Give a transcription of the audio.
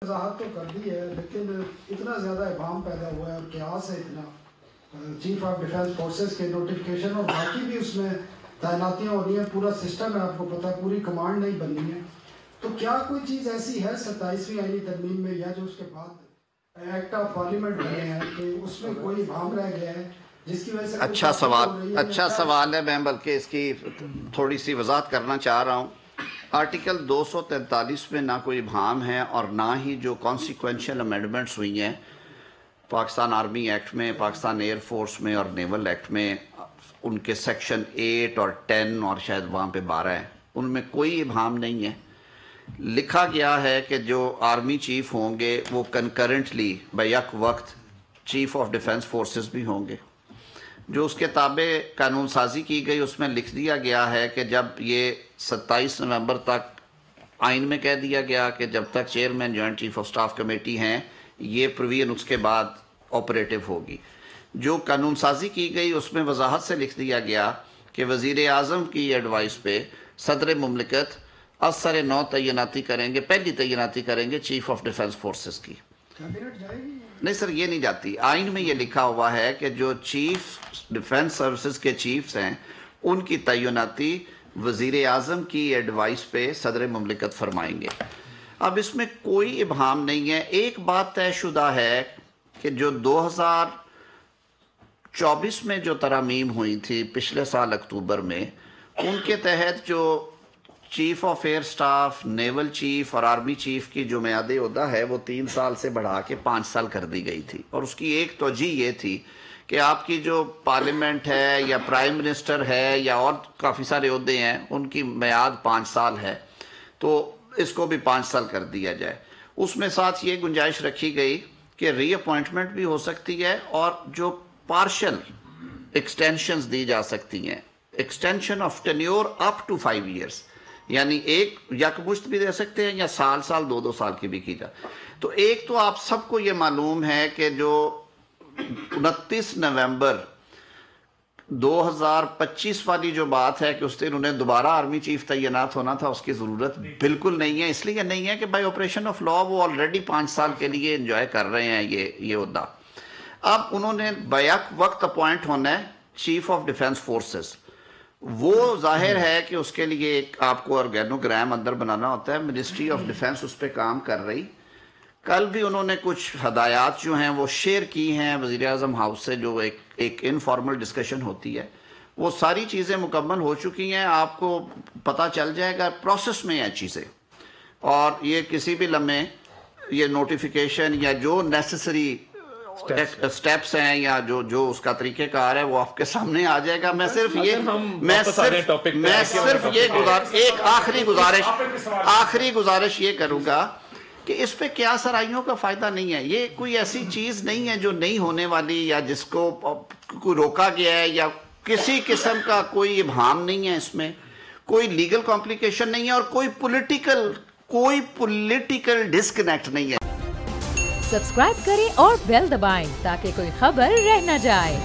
وضاحت تو کر دی ہے، لیکن اتنا زیادہ ابہام پیدا ہوا ہے اور قیاس ہے اتنا، چیف آف ڈیفینس فورسز کے نوٹیفیکیشن اور باقی بھی اس میں تعیناتیاں ہو رہی ہیں، پورا سسٹم ہے، آپ کو پتہ ہے، پوری کمانڈ نہیں بننی ہے. تو کیا کوئی چیز ایسی ہے 27ویں آئینی ترمیم میں یا جو اس کے بعد ایکٹ آف پارلیمنٹ بنے ہیں کہ اس میں کوئی ابہام رہ گیا ہے جس کی وجہ سے اچھا سوال ہے. میں بلکہ اس کی تھوڑی سی وضاحت کرنا چاہ رہا ہوں. آرٹیکل 243 میں نہ کوئی ابہام ہے اور نہ ہی جو کانسیکوینشل امینڈمنٹس ہوئی ہیں پاکستان آرمی ایکٹ میں، پاکستان ایئر فورس میں اور نیول ایکٹ میں، ان کے سیکشن 8 اور 10 اور شاید وہاں پہ 12 ہیں، ان میں کوئی ابہام نہیں ہے. لکھا گیا ہے کہ جو آرمی چیف ہوں گے وہ کنکرنٹلی بیک وقت چیف آف ڈیفینس فورسز بھی ہوں گے. جو اس کے تابع قانون سازی کی گئی اس میں لکھ دیا گیا ہے کہ جب یہ 27 نومبر تک آئین میں کہہ دیا گیا کہ جب تک chairman joint chief of staff committee ہیں یہ پروین اس کے بعد آپریٹو ہوگی. جو قانون سازی کی گئی اس میں وضاحت سے لکھ دیا گیا کہ وزیر اعظم کی ایڈوائس پہ صدر مملکت اثر نو تعیناتی کریں گے، پہلی تعیناتی کریں گے چیف آف ڈیفینس فورسز کی. نہیں سر، یہ نہیں جاتی. آئین میں یہ لکھا ہوا ہے کہ جو چیف ڈیفینس سروسز کے چیفز ہیں ان کی تعیناتی وزیر اعظم کی ایڈوائس پہ صدر مملکت فرمائیں گے. اب اس میں کوئی ابہام نہیں ہے. ایک بات طے شدہ ہے کہ جو 2024 میں جو ترامیم ہوئی تھی پچھلے سال اکتوبر میں، ان کے تحت جو chief of air staff, naval chief اور آرمی چیف کی جو میعاد عہدہ ہے وہ 3 سال سے بڑھا کے 5 سال کر دی گئی تھی. اور اس کی ایک توجہ یہ تھی کہ آپ کی جو پارلیمنٹ ہے یا پرائم منسٹر ہے یا اور کافی سارے عہدے ہیں ان کی میعاد 5 سال ہے، تو اس کو بھی 5 سال کر دیا جائے. اس میں ساتھ یہ گنجائش رکھی گئی کہ ری اپوائنٹمنٹ بھی ہو سکتی ہے اور جو پارشل ایکسٹینشنز دی جا سکتی ہیں، extension of tenure up to 5 years, یعنی ایک یکمشت بھی دے سکتے ہیں یا سال 2 سال کی بھی کی جائے. تو ایک تو آپ سب کو یہ معلوم ہے کہ جو 29 نومبر 2025 والی جو بات ہے کہ اس دن انہیں دوبارہ آرمی چیف تعینات ہونا تھا، اس کی ضرورت بالکل نہیں ہے. اس لیے نہیں ہے کہ بائی آپریشن آف لا وہ آلریڈی 5 سال کے لیے انجوائے کر رہے ہیں یہ عہدہ. اب انہوں نے بیک وقت اپوائنٹ ہونا ہے چیف آف ڈیفینس فورسز. وہ ظاہر ہے کہ اس کے لیے ایک آپ کو آرگینوگرام اندر بنانا ہوتا ہے. منسٹری آف ڈیفینس اس پہ کام کر رہی. کل بھی انہوں نے کچھ ہدایات جو ہیں وہ شیئر کی ہیں وزیر اعظم ہاؤس سے، جو ایک انفارمل ڈسکشن ہوتی ہے. وہ ساری چیزیں مکمل ہو چکی ہیں، آپ کو پتہ چل جائے گا، پروسیس میں ہیں چیزیں. اور یہ کسی بھی لمحے یہ نوٹیفیکیشن یا جو نیسیسری سٹیپس ہیں یا جو اس کا طریقہ کار ہے وہ آپ کے سامنے آ جائے گا. میں صرف یہ ایک آخری گزارش یہ کروں گا کہ اس پہ کیا سرائیوں کا فائدہ نہیں ہے. یہ کوئی ایسی چیز نہیں ہے جو نہیں ہونے والی یا جس کو کوئی روکا گیا ہے، یا کسی قسم کا کوئی ابہام نہیں ہے. اس میں کوئی لیگل کمپلیکیشن نہیں ہے اور کوئی پولیٹیکل ڈسکنیکٹ نہیں ہے. سبسکرائب کریں اور بیل دبائیں تاکہ کوئی خبر رہ نہ جائے.